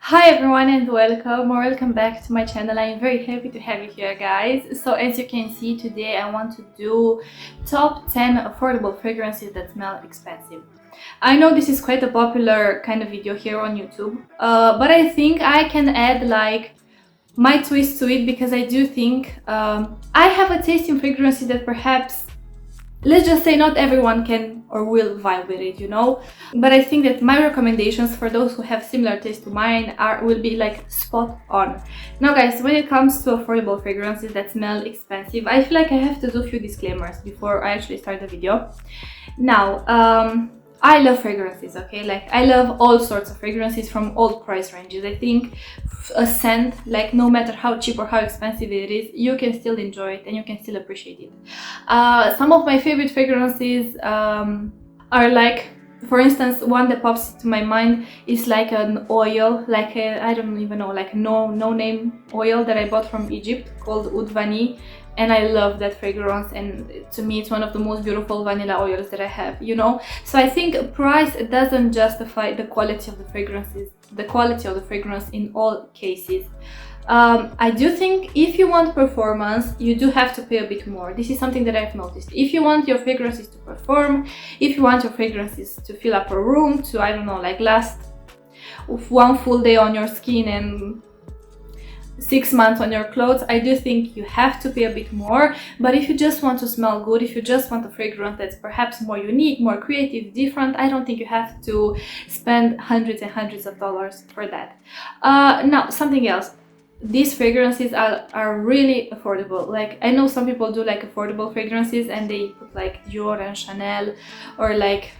Hi everyone and welcome back to my channel. I am very happy to have you here, guys. So as you can see, today I want to do top 10 affordable fragrances that smell expensive. I know this is quite a popular kind of video here on YouTube, but I think I can add like my twist to it, because I do think I have a taste in fragrances that perhaps, let's just say, not everyone can or will vibe with it, you know. But I think that my recommendations for those who have similar taste to mine will be like spot on. Now guys, when it comes to affordable fragrances that smell expensive, I feel like I have to do a few disclaimers before I actually start the video. Now, I love fragrances, okay? Like, I love all sorts of fragrances from all price ranges. I think a scent, like, no matter how cheap or how expensive it is, you can still enjoy it and you can still appreciate it. Some of my favorite fragrances are like, for instance, one that pops to my mind is like an oil, like a, I don't even know, like no-name oil that I bought from Egypt called Oud Vanille. And I love that fragrance, and to me it's one of the most beautiful vanilla oils that I have, you know. So I think price doesn't justify the quality of the fragrances, the quality of the fragrance in all cases. I do think if you want performance, you do have to pay a bit more. This is something that I've noticed. If you want your fragrances to perform, if you want your fragrances to fill up a room, to, I don't know, like last one full day on your skin and 6 months on your clothes, I do think you have to pay a bit more. But if you just want to smell good, if you just want a fragrance that's perhaps more unique, more creative, different, I don't think you have to spend hundreds and hundreds of dollars for that. Now, something else. These fragrances are really affordable. Like, I know some people do like affordable fragrances and they put like Dior and Chanel or like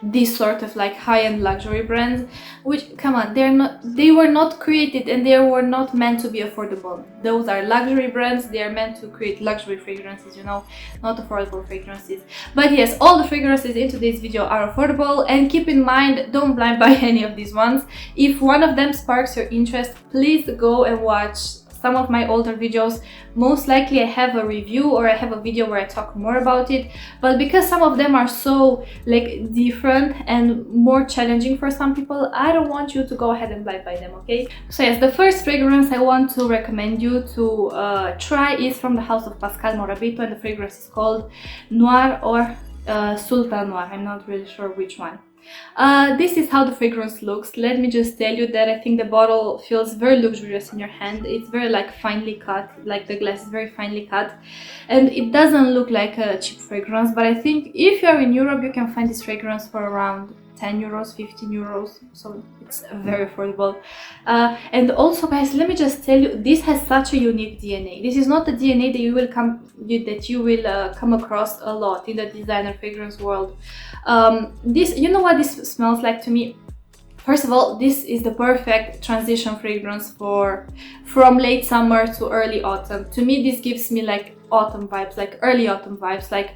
this sort of like high-end luxury brands, which, come on, they were not created and they were not meant to be affordable. Those are luxury brands. They are meant to create luxury fragrances, you know, not affordable fragrances. But yes, all the fragrances in today's video are affordable, and keep in mind, don't blind buy any of these ones. If one of them sparks your interest, please go and watch some of my older videos. Most likely I have a review or I have a video where I talk more about it, but because some of them are so like different and more challenging for some people, I don't want you to go ahead and blind buy them, okay? So yes, the first fragrance I want to recommend you to try is from the house of Pascal Morabito, and the fragrance is called Noir or Sultan Noir. I'm not really sure which one. This is how the fragrance looks. Let me just tell you that I think the bottle feels very luxurious in your hand. It's very like finely cut, like the glass is very finely cut, and it doesn't look like a cheap fragrance. But I think if you're in Europe, you can find this fragrance for around 10 euros, 15 euros, so it's very affordable. And also, guys, let me just tell you, this has such a unique DNA. This is not the DNA that you will come across a lot in the designer fragrance world. This, you know what this smells like to me? First of all, this is the perfect transition fragrance from late summer to early autumn. To me, this gives me like autumn vibes, like early autumn vibes, like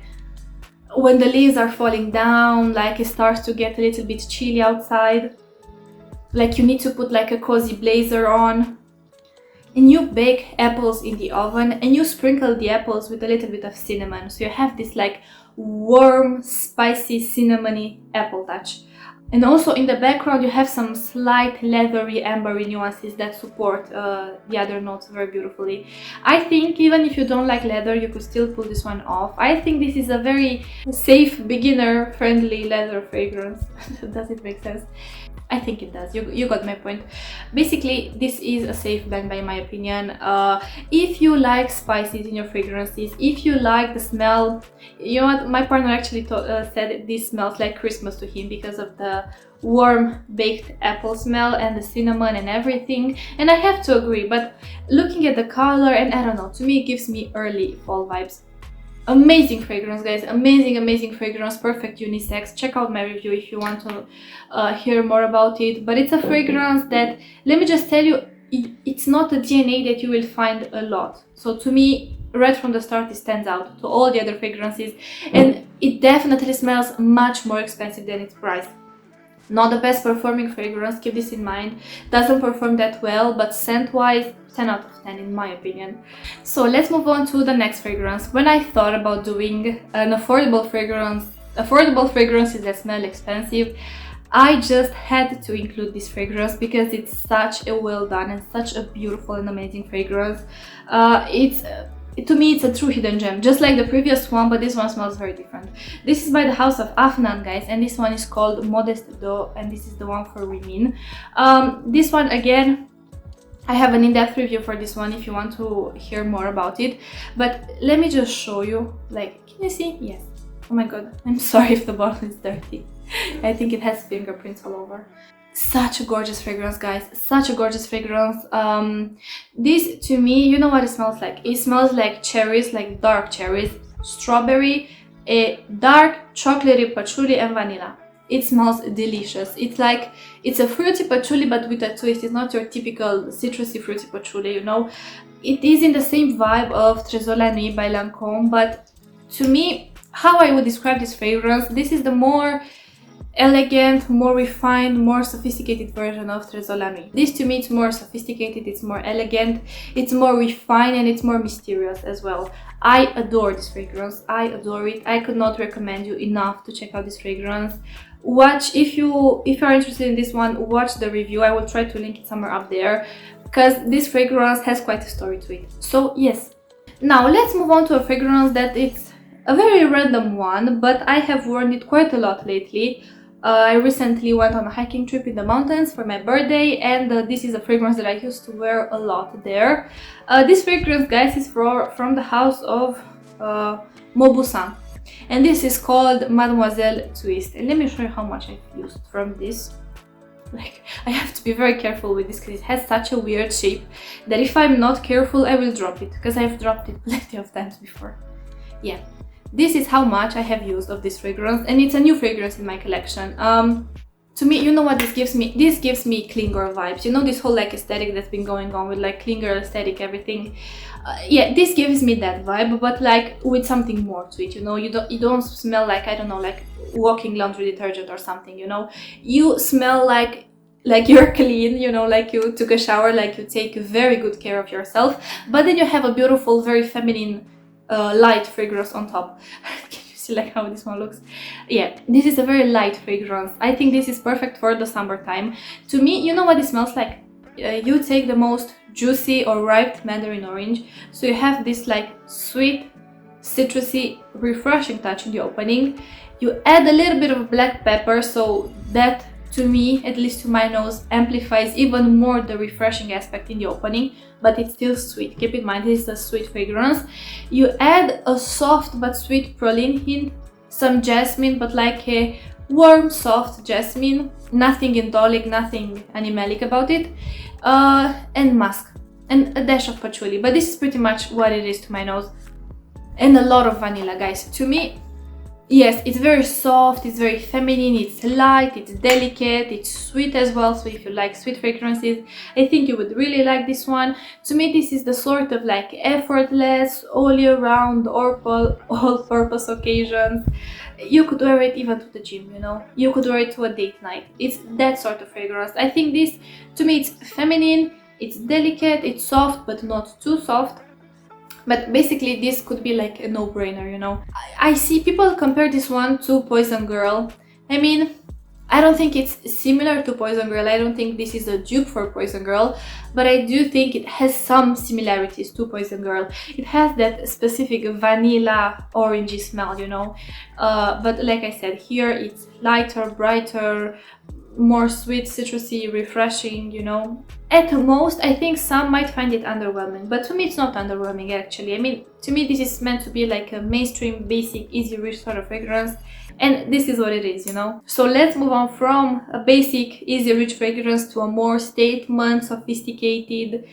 when the leaves are falling down, like it starts to get a little bit chilly outside, like you need to put like a cozy blazer on, and you bake apples in the oven and you sprinkle the apples with a little bit of cinnamon, so you have this like warm, spicy, cinnamony apple touch. And also in the background you have some slight leathery, ambery nuances that support the other notes very beautifully. I think even if you don't like leather, you could still pull this one off. I think this is a very safe, beginner-friendly leather fragrance. Does it make sense? I think it does. You got my point. Basically, this is a safe blend by my opinion. If you like spices in your fragrances, if you like the smell, you know what, my partner actually said this smells like Christmas to him because of the warm baked apple smell and the cinnamon and everything, and I have to agree. But looking at the color, and I don't know, to me it gives me early fall vibes. Amazing fragrance, guys. Amazing fragrance. Perfect unisex. Check out my review if you want to hear more about it. But it's a fragrance that, let me just tell you, it's not a DNA that you will find a lot. So to me, right from the start, it stands out to all the other fragrances, and it definitely smells much more expensive than its price. Not the best performing fragrance, keep this in mind. Doesn't perform that well, but scent wise, 10 out of 10 in my opinion. So let's move on to the next fragrance. When I thought about doing an affordable fragrances that smell expensive, I just had to include this fragrance because it's such a well done and such a beautiful and amazing fragrance. To me, it's a true hidden gem, just like the previous one, but this one smells very different. This is by the house of Afnan, guys, and this one is called Modeste Deux, and this is the one for women. This one, again, I have an in-depth review for this one if you want to hear more about it, but let me just show you. Like, can you see? Yes. Oh my god, I'm sorry if the bottle is dirty. I think it has fingerprints all over. Such a gorgeous fragrance, guys, such a gorgeous fragrance. This, to me, you know what it smells like? It smells like cherries, like dark cherries, strawberry, a dark chocolatey patchouli, and vanilla. It smells delicious. It's like, it's a fruity patchouli but with a twist. It's not your typical citrusy fruity patchouli, you know. It is in the same vibe of Trésor la Nuit by Lancôme, but to me, how I would describe this fragrance, this is the more elegant, more refined, more sophisticated version of Trésor la Nuit. This, to me, it's more sophisticated, it's more elegant, it's more refined, and it's more mysterious as well. I adore this fragrance. I adore it. I could not recommend you enough to check out this fragrance. Watch, if you are interested in this one, watch the review. I will try to link it somewhere up there because this fragrance has quite a story to it. So yes. Now let's move on to a fragrance that it's a very random one, but I have worn it quite a lot lately. I recently went on a hiking trip in the mountains for my birthday, and this is a fragrance that I used to wear a lot there. This fragrance, guys, is from the house of Mauboussin, and this is called Mademoiselle Twist. And let me show you how much I've used from this. Like, I have to be very careful with this because it has such a weird shape that if I'm not careful, I will drop it, because I've dropped it plenty of times before. Yeah. This is how much I have used of this fragrance, and it's a new fragrance in my collection. To me, you know what this gives me? This gives me clinger vibes. You know, this whole like aesthetic that's been going on with like clinger aesthetic, everything. Yeah, this gives me that vibe, but like with something more to it. You know, you don't smell like, I don't know, like walking laundry detergent or something. You know, you smell like you're clean, you know, like you took a shower, like you take very good care of yourself, but then you have a beautiful, very feminine light fragrance on top. Can you see like how this one looks? Yeah, this is a very light fragrance. I think this is perfect for the summertime. To me, you know what it smells like? You take the most juicy or ripe mandarin orange, so you have this like sweet, citrusy, refreshing touch in the opening. You add a little bit of black pepper, so that, to me, at least to my nose, amplifies even more the refreshing aspect in the opening, but it's still sweet. Keep in mind, this is a sweet fragrance. You add a soft but sweet praline hint, some jasmine, but like a warm, soft jasmine, nothing indolic, nothing animalic about it, and musk, and a dash of patchouli, but this is pretty much what it is to my nose, and a lot of vanilla, guys. To me, yes, it's very soft, it's very feminine, it's light, it's delicate, it's sweet as well. So if you like sweet fragrances, I think you would really like this one. To me, this is the sort of like effortless, all year round, all-purpose occasions. You could wear it even to the gym, you know. You could wear it to a date night. It's that sort of fragrance. I think this, to me, it's feminine, it's delicate, it's soft, but not too soft. But basically, this could be like a no-brainer, you know. I see people compare this one to Poison Girl. I mean, I don't think it's similar to Poison Girl. I don't think this is a dupe for Poison Girl, but I do think it has some similarities to Poison Girl. It has that specific vanilla orangey smell, you know. But like I said, here it's lighter, brighter, more sweet, citrusy, refreshing, you know. At most, I think some might find it underwhelming, but to me it's not underwhelming actually. I mean, to me this is meant to be like a mainstream, basic, easy reach sort of fragrance, and this is what it is, you know. So let's move on from a basic, easy reach fragrance to a more statement, sophisticated,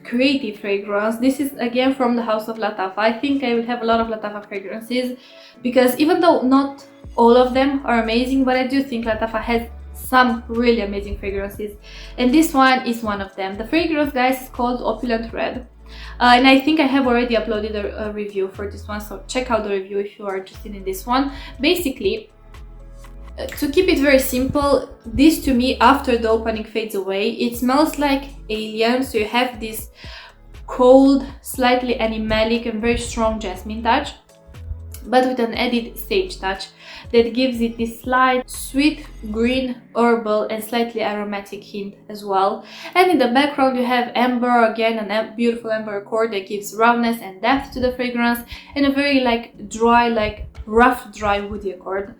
creative fragrance. This is again from the house of Lattafa. I think I will have a lot of Lattafa fragrances, because even though not all of them are amazing, but I do think Lattafa has some really amazing fragrances, and this one is one of them. The fragrance, guys, is called Opulent Red, and I think I have already uploaded a review for this one, so check out the review if you are interested in this one. Basically, to keep it very simple, this to me, after the opening fades away, it smells like alien. So you have this cold, slightly animalic and very strong jasmine touch. but with an added sage touch that gives it this slight sweet green herbal and slightly aromatic hint as well. And in the background you have amber, again a beautiful amber accord that gives roundness and depth to the fragrance, and a very like dry, like rough dry woody accord.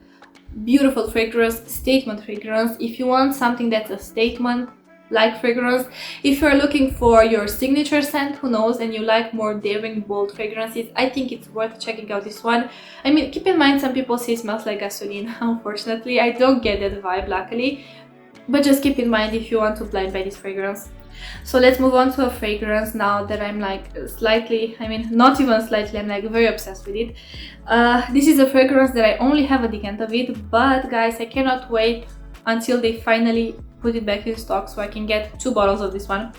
Beautiful fragrance, statement fragrance. If you want something that's a statement like fragrance, if you're looking for your signature scent, who knows, and you like more daring, bold fragrances, I think it's worth checking out this one. I mean, keep in mind, some people say it smells like gasoline. Unfortunately, I don't get that vibe, luckily, but just keep in mind if you want to blind buy this fragrance. So let's move on to a fragrance now that I'm like slightly, I mean not even slightly, I'm like very obsessed with it. This is a fragrance that I only have a decant of it, but guys, I cannot wait until they finally put it back in stock so I can get 2 bottles of this one.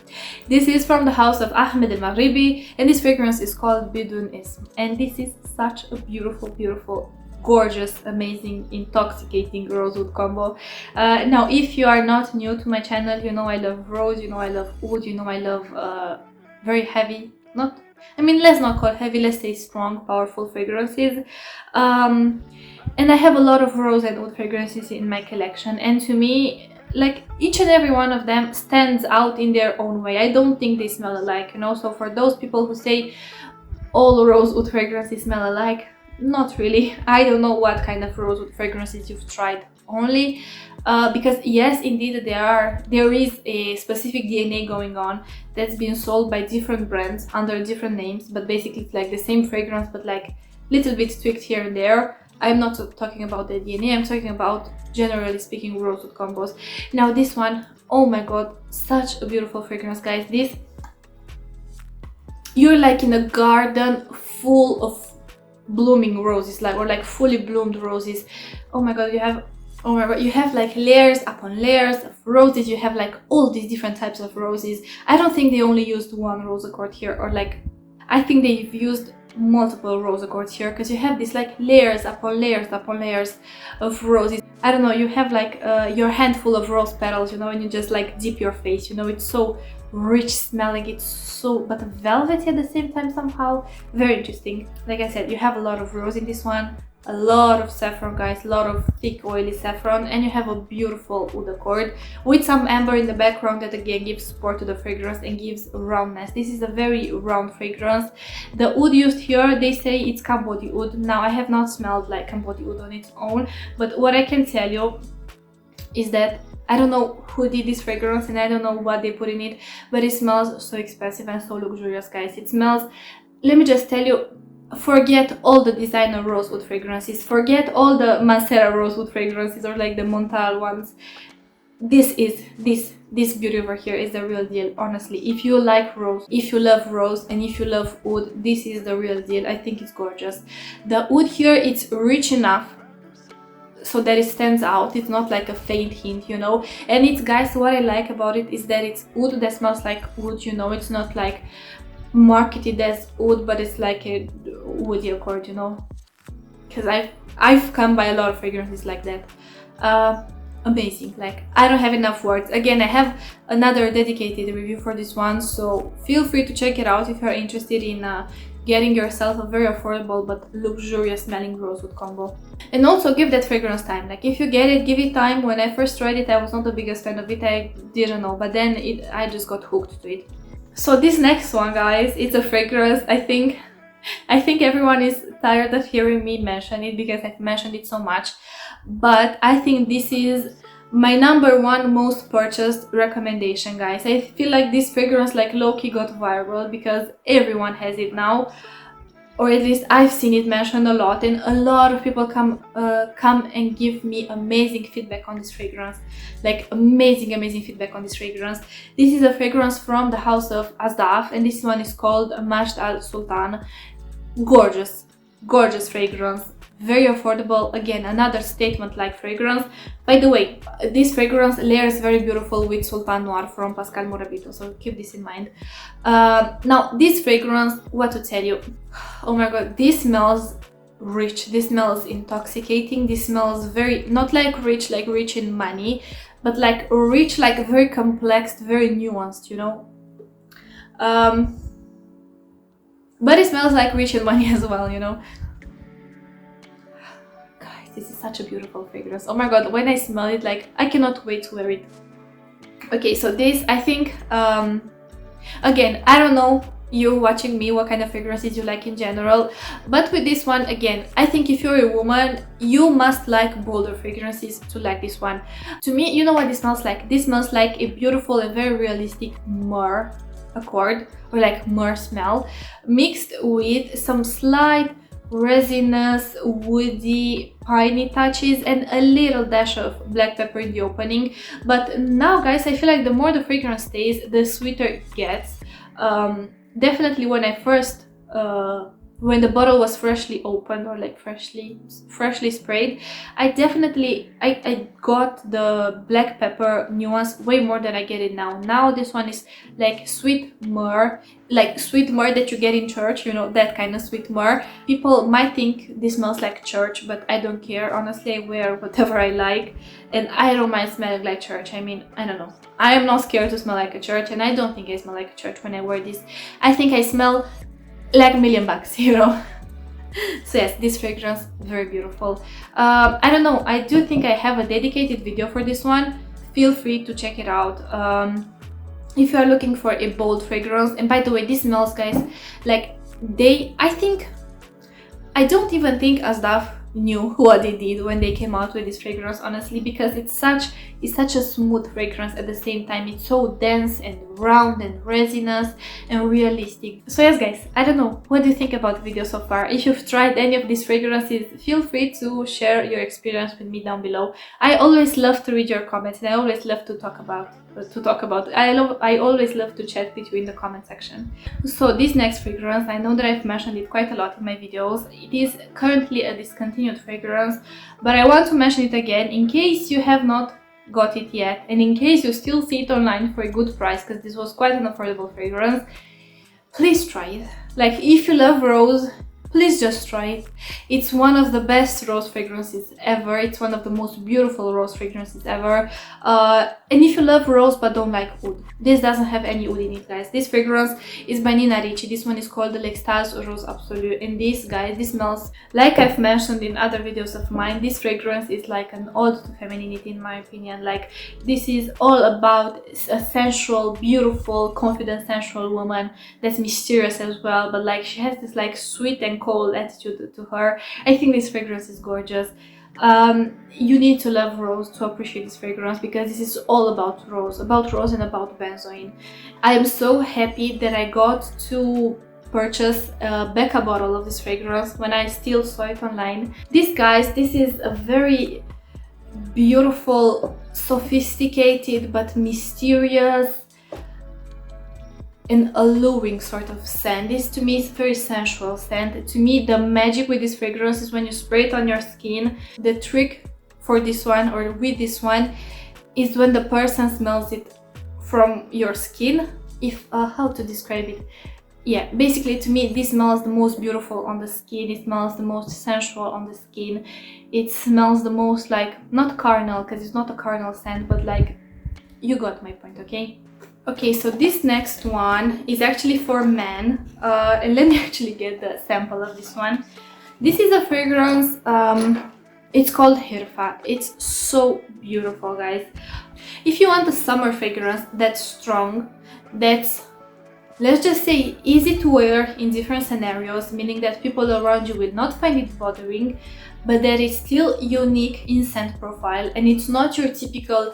This is from the house of Ahmed and Maghribi, and this fragrance is called Bidun, and this is such a beautiful, gorgeous, amazing, intoxicating rosewood combo. Now, if you are not new to my channel, you know I love rose, you know I love oud, you know I love very heavy, let's not call it heavy, let's say strong, powerful fragrances. And I have a lot of rose and oud fragrances in my collection, and to me, like, each and every one of them stands out in their own way. I don't think they smell alike, you know. So for those people who say all rosewood fragrances smell alike, not really. I don't know what kind of rosewood fragrances you've tried only, because yes, indeed there is a specific DNA going on that's been sold by different brands under different names, but basically it's like the same fragrance but like little bit tweaked here and there. I'm not talking about the DNA, I'm talking about, generally speaking, rosewood combos. Now this one, oh my god, such a beautiful fragrance, guys. This, you're like in a garden full of blooming roses, like, or like fully bloomed roses. Oh my god, you have like layers upon layers of roses. You have like all these different types of roses. I don't think they only used one rose accord here, or like, I think they've used multiple rose accords here, because you have these like layers upon layers upon layers of roses. I don't know, you have like your handful of rose petals, you know, and you just like dip your face, you know. It's so rich smelling, it's so, but velvety at the same time somehow. Very interesting. Like I said, you have a lot of rose in this one, a lot of saffron, guys, a lot of thick oily saffron, and you have a beautiful oud accord with some amber in the background that again gives support to the fragrance and gives roundness. This is a very round fragrance. The oud used here, they say it's Cambodi oud. Now I have not smelled like Cambodi oud on its own, but what I can tell you is that I don't know who did this fragrance and I don't know what they put in it, but it smells so expensive and so luxurious, guys. It smells, let me just tell you, forget all the designer rosewood fragrances, forget all the Mancera rosewood fragrances or like the Montal ones. This beauty over here is the real deal, honestly. If you like rose, if you love rose, and if you love oud, this is the real deal. I think it's gorgeous. The oud here, it's rich enough so that it stands out. It's not like a faint hint, you know. And it's, guys, what I like about it is that it's oud that smells like oud, you know. It's not like marketed as oud, but it's like a woody accord, you know, because I've come by a lot of fragrances like that. Amazing. Like, I don't have enough words. Again, I have another dedicated review for this one, so feel free to check it out if you're interested in getting yourself a very affordable but luxurious smelling rosewood combo. And also give that fragrance time. Like, if you get it, give it time. When I first tried it, I was not the biggest fan of it, I didn't know, but then I just got hooked to it. So this next one, guys, it's a fragrance. I think everyone is tired of hearing me mention it because I've mentioned it so much, but I think this is my #1 most purchased recommendation, guys. I feel like this fragrance like low-key got viral because everyone has it now, or at least I've seen it mentioned a lot, and a lot of people come and give me amazing feedback on this fragrance, like amazing feedback on this fragrance. This is a fragrance from the house of Asdaaf, and this one is called Majd al Sultan. Gorgeous fragrance, very affordable. Again, another statement like fragrance. By the way, this fragrance layers very beautiful with Sultan Noir from Pascal Morabito, so keep this in mind. Now this fragrance, what to tell you, oh my god, this smells rich, this smells intoxicating, this smells very, not like rich in money, but like rich, like very complex, very nuanced, you know. But it smells like rich in money as well, you know. This is such a beautiful fragrance. Oh my god, when I smell it, like, I cannot wait to wear it. Okay, so this, I think, again, I don't know you watching me what kind of fragrances you like in general, but with this one, again, I think if you're a woman, you must like bolder fragrances to like this one. To me, you know what this smells like? This smells like a beautiful and very realistic myrrh accord, or like myrrh smell, mixed with some slight resinous, woody, piney touches and a little dash of black pepper in the opening. But now, guys, I feel like the more the fragrance stays, the sweeter it gets. Definitely when I first when the bottle was freshly opened, or like freshly sprayed, I got the black pepper nuance way more than I get it now. Now this one is like sweet myrrh that you get in church, you know, that kind of sweet myrrh. People might think this smells like church, but I don't care. Honestly, I wear whatever I like and I don't mind smelling like church. I mean, I don't know, I am not scared to smell like a church, and I don't think I smell like a church when I wear this. I think I smell like $1,000,000, you know. So yes, this fragrance, very beautiful. I don't know, I do think I have a dedicated video for this one. Feel free to check it out if you are looking for a bold fragrance. And by the way, this smells, guys, like I don't even think Asdaaf knew what they did when they came out with this fragrance, honestly, because it's such a smooth fragrance. At the same time, it's so dense and round and resinous and realistic. So yes, guys, I don't know, what do you think about the video so far? If you've tried any of these fragrances, feel free to share your experience with me down below. I always love to read your comments, and I always love to talk about I always love to chat with you in the comment section. So this next fragrance, I know that I've mentioned it quite a lot in my videos. It is currently a discontinued fragrance, but I want to mention it again in case you have not got it yet, and in case you still see it online for a good price, because this was quite an affordable fragrance. Please try it. Like, if you love rose, please just try it. It's one of the best rose fragrances ever. It's one of the most beautiful rose fragrances ever. And if you love rose but don't like oud, this doesn't have any oud in it, guys. This fragrance is by Ricci. This one is called the L'Extase Rose Absolue. And this, guys, this smells, like I've mentioned in other videos of mine, this fragrance is like an ode to femininity, in my opinion. Like, this is all about a sensual, beautiful, confident, sensual woman that's mysterious as well, but like she has this like sweet and cold attitude to her. I think this fragrance is gorgeous. You need to love rose to appreciate this fragrance, because this is all about rose and about benzoin. I am so happy that I got to purchase a Becca bottle of this fragrance when I still saw it online. This, guys, this is a very beautiful, sophisticated but mysterious and alluring sort of scent. This, to me, is a very sensual scent. To me, the magic with this fragrance is when you spray it on your skin. The trick for this one, or with this one, is when the person smells it from your skin. How to describe it? Yeah, basically, to me, this smells the most beautiful on the skin. It smells the most sensual on the skin. It smells the most like, not carnal, because it's not a carnal scent, but like, you got my point, okay? Okay, so this next one is actually for men, and let me actually get the sample of this one. This is a fragrance, it's called Hirfah. It's so beautiful, guys. If you want a summer fragrance that's strong, that's, let's just say, easy to wear in different scenarios, meaning that people around you will not find it bothering, but that is still unique in scent profile, and it's not your typical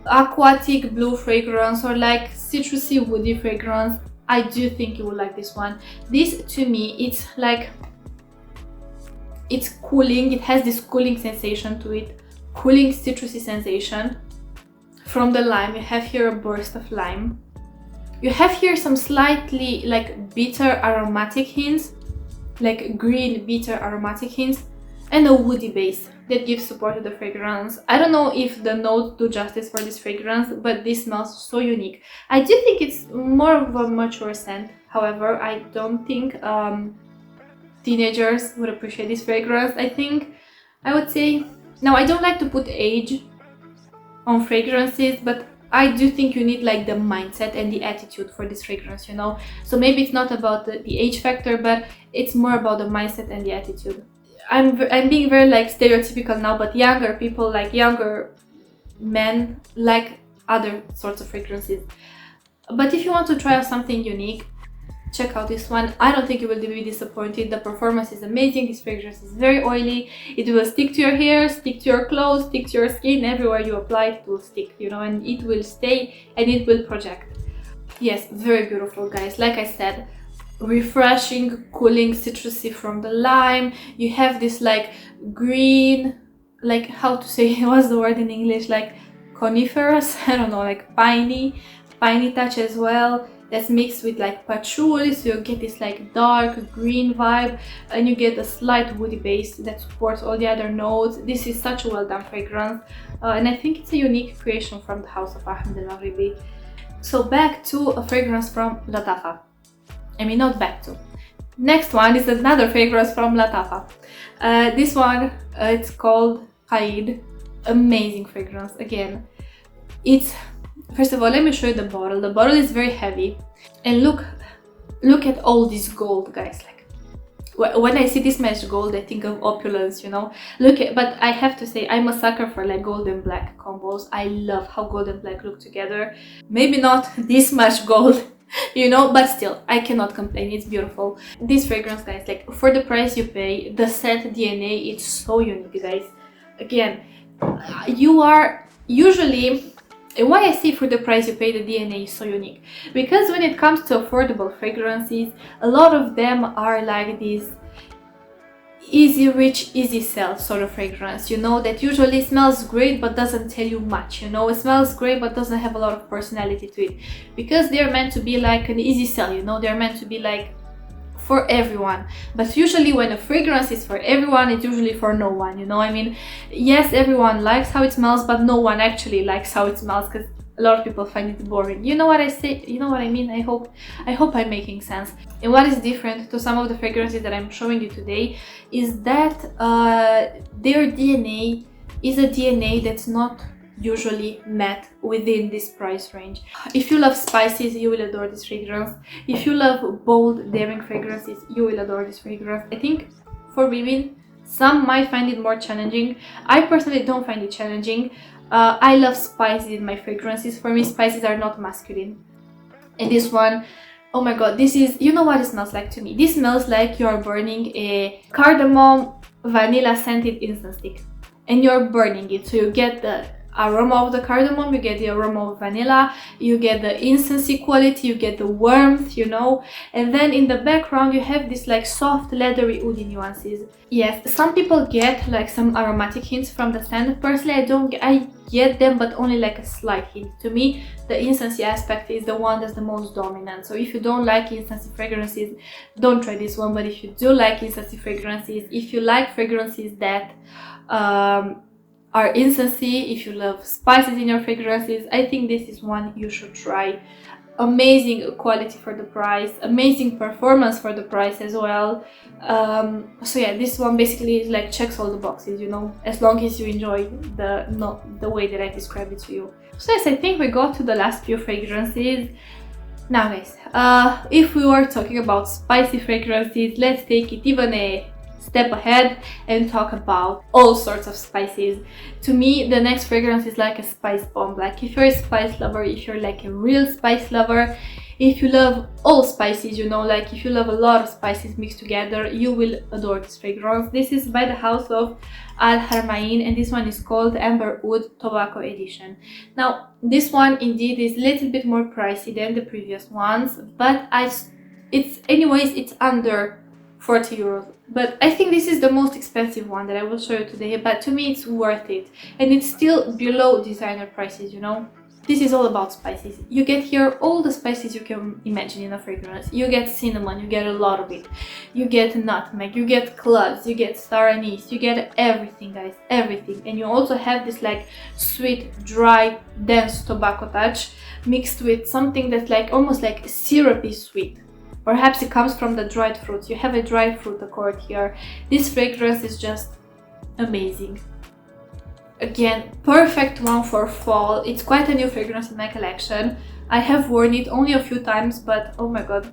aquatic blue fragrance or like citrusy woody fragrance, I do think you will like this one. This, to me, it's like, it's cooling. It has this cooling sensation to it, cooling citrusy sensation from the lime. You have here a burst of lime. You have here some slightly like bitter aromatic hints, like green bitter aromatic hints, and a woody base that gives support to the fragrance. I don't know if the notes do justice for this fragrance, but this smells so unique. I do think it's more of a mature scent. However, I don't think teenagers would appreciate this fragrance. I would say, now, I don't like to put age on fragrances, but I do think you need like the mindset and the attitude for this fragrance, you know? So maybe it's not about the age factor, but it's more about the mindset and the attitude. I'm being very like stereotypical now, but younger people, like younger men, like other sorts of fragrances. But if you want to try out something unique, check out this one. I don't think you will be disappointed. The performance is amazing. This fragrance is very oily. It will stick to your hair, stick to your clothes, stick to your skin. Everywhere you apply it, it will stick, you know, and it will stay and it will project. Yes, very beautiful, guys. Like I said, refreshing, cooling, citrusy from the lime. You have this like green, like how to say, what's the word in English, like coniferous, I don't know, like piney touch as well. That's mixed with like patchouli, so you get this like dark green vibe, and you get a slight woody base that supports all the other notes. This is such a well done fragrance, and I think it's a unique creation from the house of Ahmed and Maghribi. So back to a fragrance from Lattafa. I mean, not back to. Next one is another fragrance from Lattafa. This one, it's called Qaa'ed. Amazing fragrance. Again, it's, first of all, let me show you the bottle. The bottle is very heavy, and look at all this gold, guys. Like when I see this much gold, I think of opulence, you know. But I have to say, I'm a sucker for like gold and black combos. I love how gold and black look together. Maybe not this much gold, you know, but still, I cannot complain. It's beautiful. This fragrance, guys, like for the price you pay, the scent DNA, it's so unique, guys. Again, you are usually. Why I say for the price you pay, the DNA is so unique, because when it comes to affordable fragrances, a lot of them are like this easy reach, easy sell sort of fragrance, you know, that usually smells great but doesn't tell you much, you know. It smells great but doesn't have a lot of personality to it, because they're meant to be like an easy sell, you know. They're meant to be like for everyone. But usually when a fragrance is for everyone, it's usually for no one, you know. I mean, yes, everyone likes how it smells, but no one actually likes how it smells, because a lot of people find it boring. You know what I say? You know what I mean? I hope I'm making sense. And what is different to some of the fragrances that I'm showing you today is that their DNA is a DNA that's not usually met within this price range. If you love spices, you will adore this fragrance. If you love bold, daring fragrances, you will adore this fragrance. I think for women, some might find it more challenging. I personally don't find it challenging. I love spices in my fragrances. For me, spices are not masculine. And this one, oh my god, this is, you know what it smells like to me? This smells like you're burning a cardamom vanilla scented incense stick, and you're burning it, so you get the aroma of the cardamom, you get the aroma of vanilla, you get the incensey quality, you get the warmth, you know, and then in the background you have this like soft leathery woody nuances. Yes, some people get like some aromatic hints from the scent. Personally, I get them, but only like a slight hint. To me, the incensey aspect is the one that's the most dominant. So if you don't like incensey fragrances, don't try this one. But if you do like incensey fragrances, if you like fragrances that are incensey, if you love spices in your fragrances, I think this is one you should try. Amazing quality for the price, amazing performance for the price as well. So yeah, this one basically is like checks all the boxes, you know, as long as you enjoy the way that I describe it to you. So yes, I think we got to the last few fragrances. Now guys, if we were talking about spicy fragrances, let's take it even a step ahead and talk about all sorts of spices. To me, the next fragrance is like a spice bomb. Like if you're a spice lover, if you're like a real spice lover, if you love all spices, you know, like if you love a lot of spices mixed together, you will adore this fragrance. This is by the house of Haramain, and this one is called Amber Wood Tobacco Edition. Now this one indeed is a little bit more pricey than the previous ones, but it's under 40 euros. But I think this is the most expensive one that I will show you today, but to me it's worth it, and it's still below designer prices, you know. This is all about spices. You get here all the spices you can imagine in a fragrance. You get cinnamon, you get a lot of it. You get nutmeg, you get cloves, you get star anise, you get everything, guys, everything. And you also have this like sweet, dry, dense tobacco touch mixed with something that's like almost like syrupy sweet. Perhaps it comes from the dried fruits. You have a dried fruit accord here. This fragrance is just amazing. Again, perfect one for fall. It's quite a new fragrance in my collection. I have worn it only a few times, but oh my god,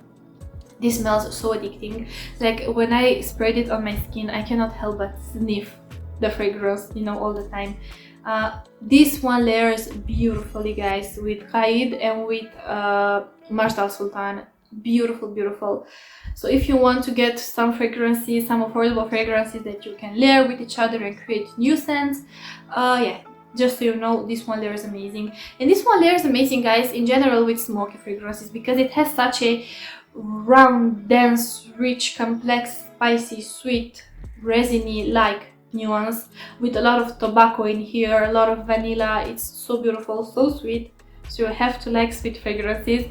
This smells so addicting. Like when I sprayed it on my skin, I cannot help but sniff the fragrance, you know, all the time. This one layers beautifully, guys, with Qaa'ed and with Majd Sultan. Beautiful, beautiful. So if you want to get some fragrances, some affordable fragrances that you can layer with each other and create new scents, yeah, just so you know, this one layer is amazing. And this one layer is amazing, guys, in general with smoky fragrances, because it has such a round, dense, rich, complex, spicy, sweet, resiny like nuance, with a lot of tobacco in here, a lot of vanilla. It's so beautiful, so sweet. So you have to like sweet fragrances.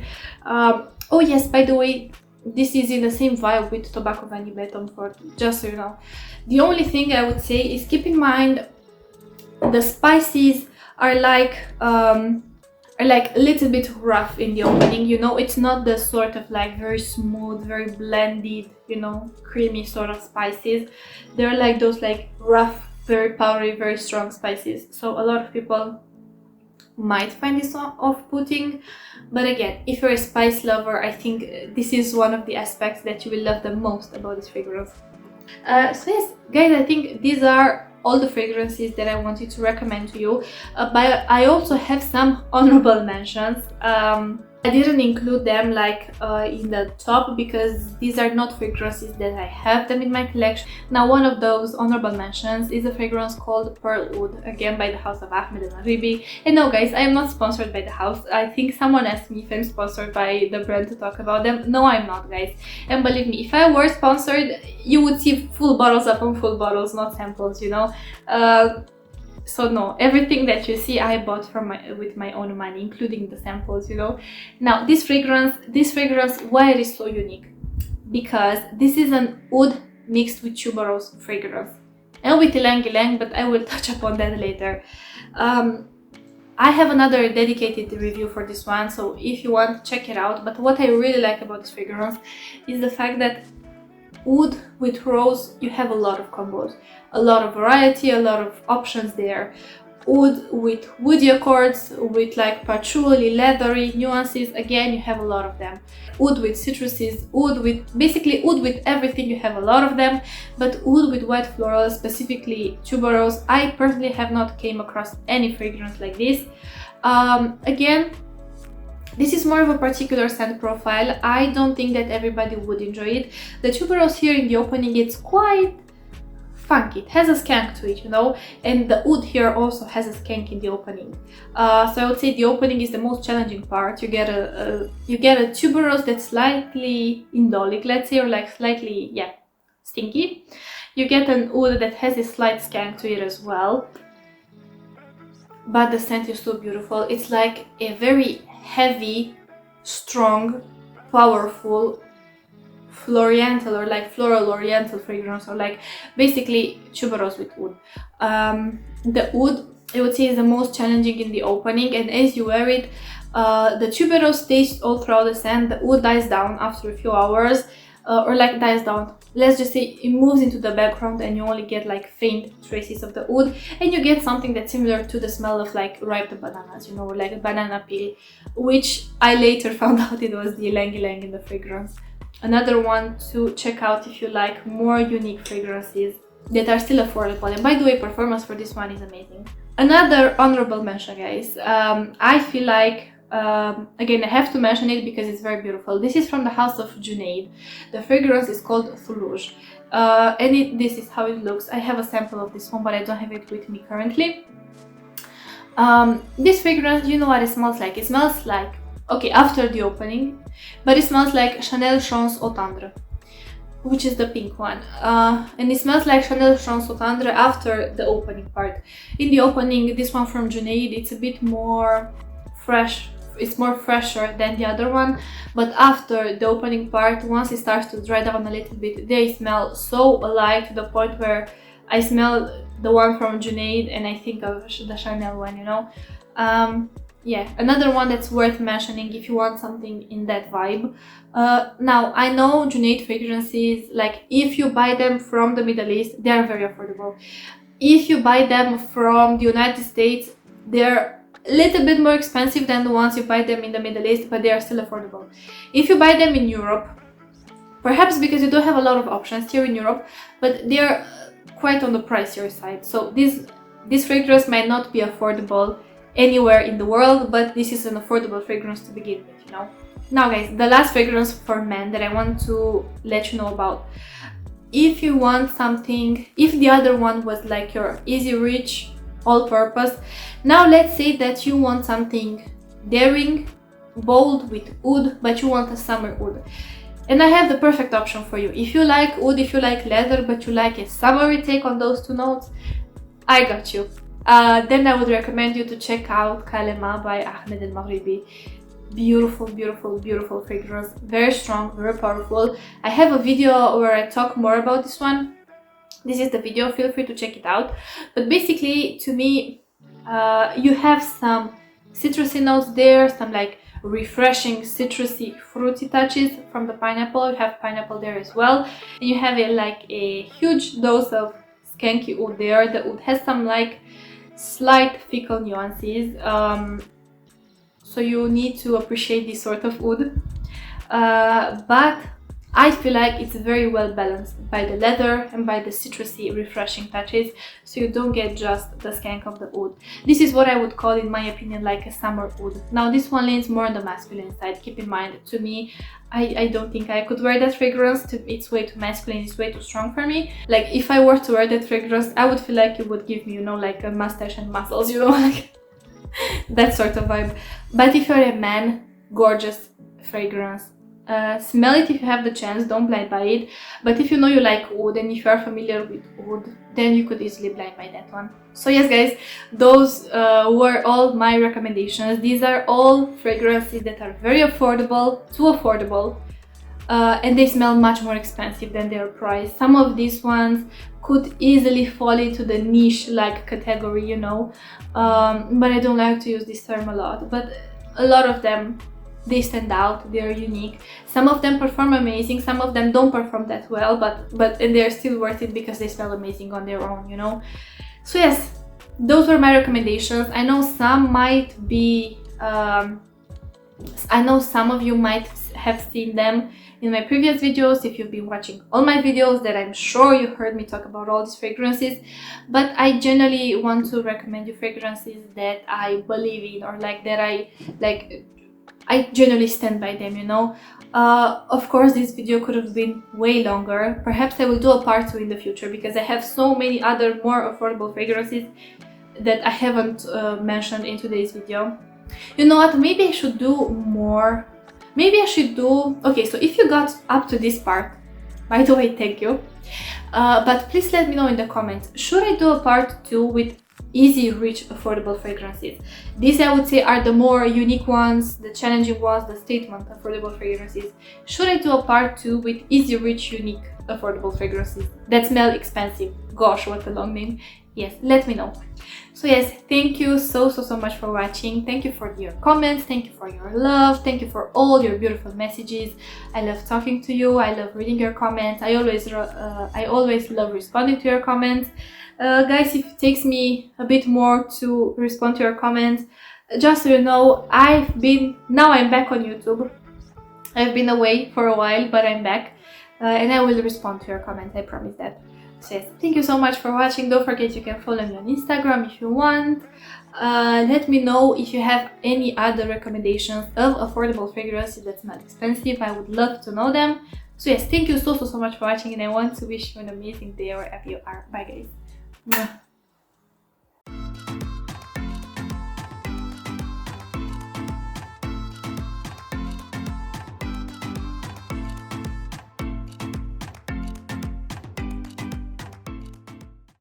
Oh yes, by the way, this is in the same vibe with Tobacco Vanille Tom Ford, just so you know. The only thing I would say is keep in mind the spices are like a little bit rough in the opening, you know. It's not the sort of like very smooth, very blended, you know, creamy sort of spices. They're like those like rough, very powdery, very strong spices. So a lot of people might find this off-putting, but again, if you're a spice lover, I think this is one of the aspects that you will love the most about this fragrance. So yes, guys, I think these are all the fragrances that I wanted to recommend to you, but I also have some honorable mentions. I didn't include them like in the top because these are not fragrances that I have them in my collection. Now, one of those honorable mentions is a fragrance called Pearl Oud, again by the house of Ahmed and Maghribi. And no, guys, I am not sponsored by the house. I think someone asked me if I'm sponsored by the brand to talk about them. No, I'm not, guys. And believe me, if I were sponsored, you would see full bottles upon full bottles, not samples, you know. So no, everything that you see I bought with my own money, including the samples, you know. Now this fragrance, why it is so unique? Because this is an oud mixed with tuberose fragrance and with ylang ylang, but I will touch upon that later. I have another dedicated review for this one, so if you want, check it out. But what I really like about this fragrance is the fact that oud with rose, you have a lot of combos, a lot of variety, a lot of options there. Oud with woody accords, with like patchouli, leathery nuances, again you have a lot of them. Oud with citruses, oud with everything, you have a lot of them. But oud with white florals, specifically tuberose, I personally have not came across any fragrance like this. Again, this is more of a particular scent profile. I don't think that everybody would enjoy it. The tuberose here in the opening, it's quite funky. It has a skank to it, you know, and the oud here also has a skank in the opening. So I would say the opening is the most challenging part. You get a tuberose that's slightly indolic, let's say, or like slightly, yeah, stinky. You get an oud that has a slight skank to it as well. But the scent is so beautiful. It's like a very heavy, strong, powerful floriental or like floral oriental fragrance, or like basically tuberose with oud. The oud, I would say, is the most challenging in the opening, and as you wear it, the tuberose stays all throughout the scent. The oud dies down after a few hours, or like dies down. Let's just say it moves into the background and you only get like faint traces of the oud, and you get something that's similar to the smell of like ripe bananas, you know, or like a banana peel, which I later found out it was the ylang ylang in the fragrance. Another one to check out if you like more unique fragrances that are still affordable. And by the way, performance for this one is amazing. Another honorable mention, guys. I feel like again, I have to mention it because it's very beautiful. This is from the house of Junaid. The fragrance is called Thulooj, and this is how it looks. I have a sample of this one, but I don't have it with me currently. This fragrance, you know what it smells like? It smells like, okay, after the opening, but it smells like Chanel Chance Au Tendre, which is the pink one, and it smells like Chanel Chance Au Tendre after the opening part. In the opening, this one from Junaid, it's a bit more fresh. It's more fresher than the other one, but after the opening part, once it starts to dry down a little bit, they smell so alike to the point where I smell the one from Junaid and I think of the Chanel one, you know. Yeah, another one that's worth mentioning if you want something in that vibe. Now, I know Junaid fragrances, like if you buy them from the Middle East, they are very affordable. If you buy them from the United States, they're a little bit more expensive than the ones you buy them in the Middle East, but they are still affordable. If you buy them in Europe, perhaps because you don't have a lot of options here in Europe, but they are quite on the pricier side. So this fragrance might not be affordable anywhere in the world, but this is an affordable fragrance to begin with, you know. Now guys, the last fragrance for men that I want to let you know about. If you want something, if the other one was like your easy reach, all-purpose, now let's say that you want something daring, bold with oud, but you want a summer oud. And I have the perfect option for you. If you like oud, if you like leather, but you like a summery take on those two notes, I got you. Then I would recommend you to check out Kalemah by Ahmed and Maghribi. Beautiful, beautiful, beautiful fragrance. Very strong, very powerful. I have a video where I talk more about this one. This is the video, feel free to check it out. But basically, to me, you have some citrusy notes there, some like refreshing citrusy fruity touches from the pineapple. You have pineapple there as well, and you have like a huge dose of skanky oud there. The oud has some like slight fecal nuances, so you need to appreciate this sort of oud, but I feel like it's very well balanced by the leather and by the citrusy refreshing touches, so you don't get just the skank of the oud. This is what I would call, in my opinion, like a summer oud. Now this one leans more on the masculine side. Keep in mind, to me, I don't think I could wear that fragrance. It's way too masculine, it's way too strong for me. Like if I were to wear that fragrance, I would feel like it would give me, you know, like a mustache and muscles, you know, like that sort of vibe. But if you're a man, gorgeous fragrance. Smell it if you have the chance, don't blind buy it. But if you know you like oud and if you are familiar with oud, then you could easily blind buy that one. So yes guys, those were all my recommendations. These are all fragrances that are very affordable, too affordable, and they smell much more expensive than their price. Some of these ones could easily fall into the niche like category, you know, but I don't like to use this term a lot. But a lot of them, they stand out, they're unique. Some of them perform amazing, some of them don't perform that well, but and they're still worth it because they smell amazing on their own, you know. So yes, those were my recommendations. I know some might be I know some of you might have seen them in my previous videos if you've been watching all my videos, that I'm sure you heard me talk about all these fragrances, but I generally want to recommend you fragrances that I believe in, or like that I generally stand by them, you know. Of course, this video could have been way longer. Perhaps I will do a part 2 in the future, because I have so many other more affordable fragrances that I haven't mentioned in today's video. You know what, maybe I should do more. Maybe I should do... Okay, so if you got up to this part, by the way, thank you. But please let me know in the comments, should I do a part 2 with easy reach affordable fragrances? These I would say are the more unique ones, the challenging ones, the statement affordable fragrances. Should I do a part 2 with easy reach unique affordable fragrances that smell expensive? Gosh, what a long name. Yes, let me know. So yes, thank you so much for watching. Thank you for your comments, thank you for your love, thank you for all your beautiful messages. I love talking to you, I love reading your comments. I always love responding to your comments. Guys, if it takes me a bit more to respond to your comments, just so you know, now I'm back on YouTube. I've been away for a while, but I'm back, and I will respond to your comments, I promise that. So yes, thank you so much for watching. Don't forget you can follow me on Instagram if you want. Let me know if you have any other recommendations of affordable fragrances that smell expensive. I would love to know them. So yes, thank you so much for watching, and I want to wish you an amazing day wherever you are. Bye guys. Mwah.